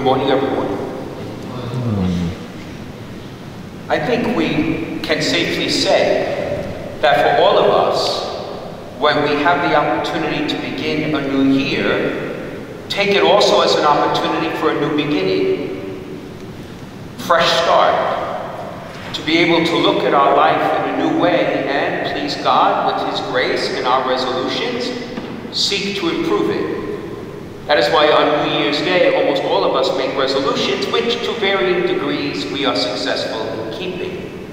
Good morning, everyone. I think we can safely say that for all of us, when we have the opportunity to begin a new year, take it also as an opportunity for a new beginning, fresh start, to be able to look at our life in a new way and please God with His grace and our resolutions, seek to improve it. That is why on New Year's Day, almost all of us make resolutions, which to varying degrees we are successful in keeping.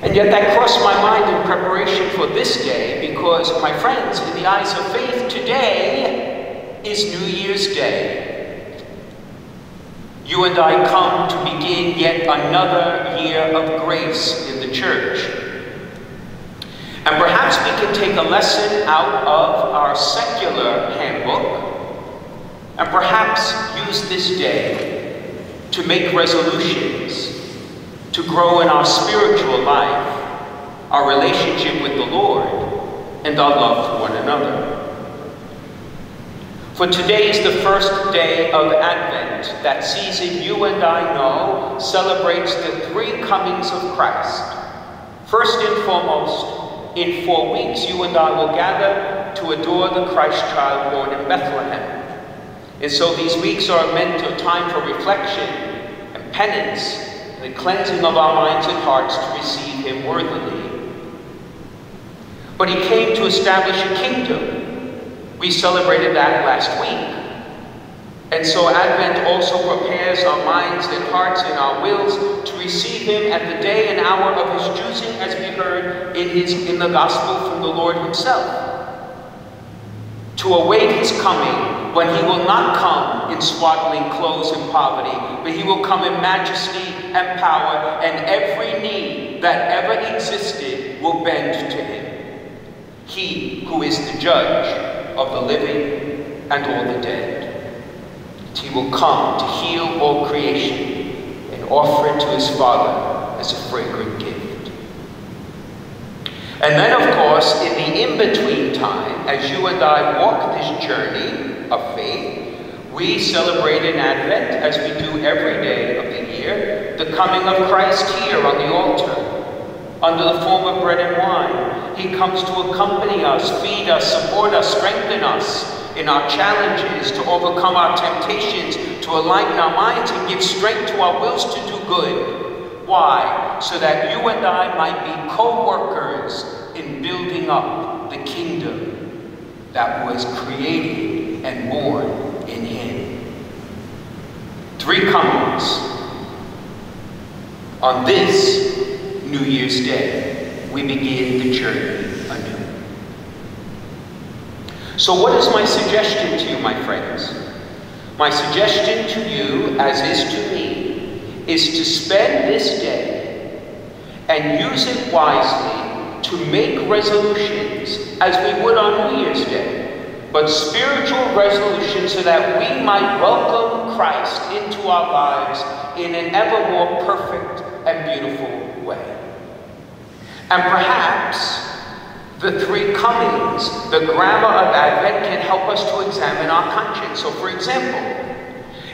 And yet that crossed my mind in preparation for this day, because, my friends, in the eyes of faith, today is New Year's Day. You and I come to begin yet another year of grace in the church. And perhaps we can take a lesson out of our secular handbook and perhaps use this day to make resolutions, to grow in our spiritual life, our relationship with the Lord, and our love for one another. For today is the first day of Advent, that season you and I know celebrates the three comings of Christ. First and foremost, in 4 weeks, you and I will gather to adore the Christ child born in Bethlehem. And so these weeks are meant a time for reflection and penance and the cleansing of our minds and hearts to receive Him worthily. But He came to establish a kingdom. We celebrated that last week. And so Advent also prepares our minds and hearts and our wills to receive Him at the day and hour of His choosing, as we heard in the Gospel from the Lord Himself. To await His coming, when He will not come in swaddling clothes and poverty, but He will come in majesty and power, and every knee that ever existed will bend to Him. He who is the judge of the living and all the dead. He will come to heal all creation and offer it to His Father as a fragrant gift. And then, of course, in the in-between time, as you and I walk this journey of faith, we celebrate in Advent, as we do every day of the year, the coming of Christ here on the altar, under the form of bread and wine. He comes to accompany us, feed us, support us, strengthen us in our challenges, to overcome our temptations, to enlighten our minds and give strength to our wills to do good. Why? So that you and I might be co-workers in building up the kingdom that was created and born in Him. Three comings on this New Year's Day. We begin the journey anew. So what is my suggestion to you, my friends? My suggestion to you, as is to me, is to spend this day and use it wisely to make resolutions as we would on New Year's Day, but spiritual resolutions so that we might welcome Christ into our lives in an ever more perfect and beautiful way. And perhaps the three comings, the grammar of Advent, can help us to examine our conscience. So, for example,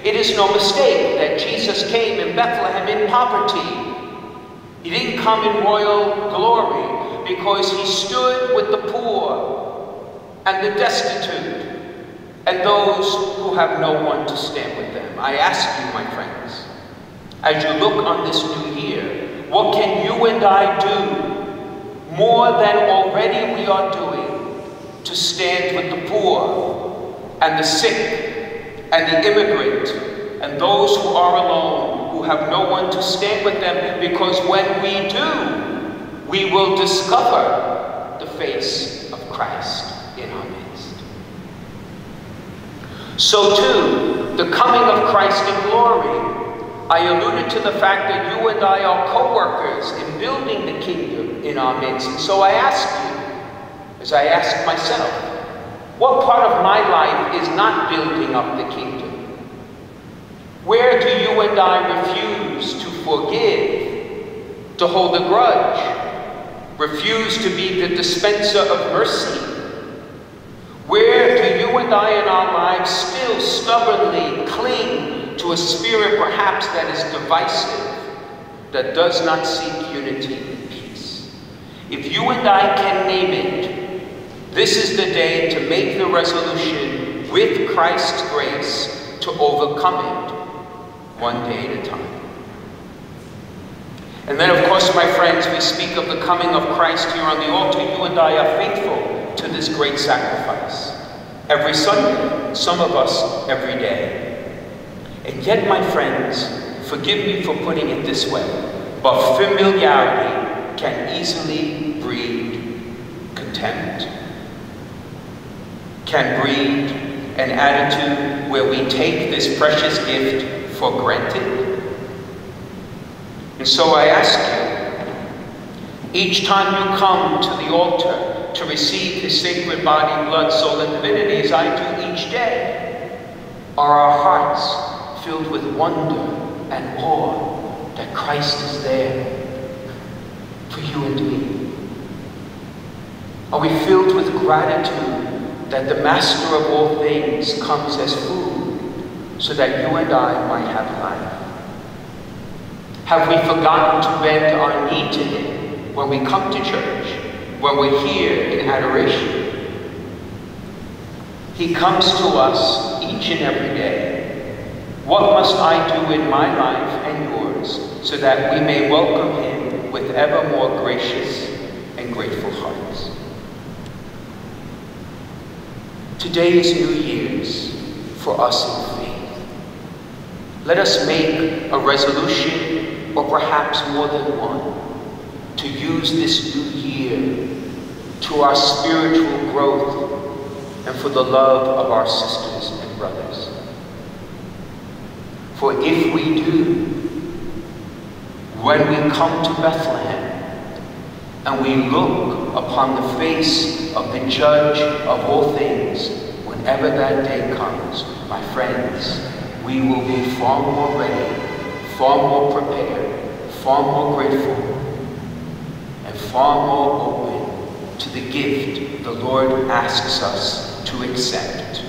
it is no mistake that Jesus came in Bethlehem in poverty. He didn't come in royal glory because He stood with the poor and the destitute and those who have no one to stand with them. I ask you, my friends, as you look on this new year, what can you and I do more than already we are doing to stand with the poor and the sick and the immigrant and those who are alone, who have no one to stand with them? Because when we do, we will discover the face of Christ in our midst. So too, the coming of Christ in glory. I alluded to the fact that you and I are co-workers in building the kingdom in our midst. And so I ask you, as I ask myself, what part of my life is not building up the kingdom? Where do you and I refuse to forgive, to hold a grudge, refuse to be the dispenser of mercy? Where do you and and I in our lives still stubbornly cling to a spirit perhaps that is divisive, that does not seek unity and peace, if you and I can name it, this is the day to make the resolution with Christ's grace to overcome it, one day at a time. And then, of course, my friends, we speak of the coming of Christ here on the altar. You and I are faithful to this great sacrifice. Every Sunday, some of us every day. And yet, my friends, forgive me for putting it this way, but familiarity can easily breed contempt, can breed an attitude where we take this precious gift for granted. And so I ask you, each time you come to the altar to receive His sacred body, blood, soul, and divinity, as I do each day, are our hearts filled with wonder and awe that Christ is there for you and me? Are we filled with gratitude that the Master of all things comes as food so that you and I might have life? Have we forgotten to bend our knee to Him when we come to church, when we're here in adoration? He comes to us each and every day. What must I do in my life and yours so that we may welcome Him with ever more gracious and grateful hearts? Today is New Year's for us in faith. Let us make a resolution, or perhaps more than one, to use this new year to our spiritual growth and for the love of our sisters and brothers. For if we do, when we come to Bethlehem and we look upon the face of the Judge of all things, whenever that day comes, my friends, we will be far more ready, far more prepared, far more grateful, and far more open to the gift the Lord asks us to accept.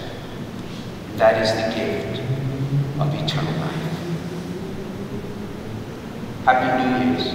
That is the gift of eternal life. Happy New Year's.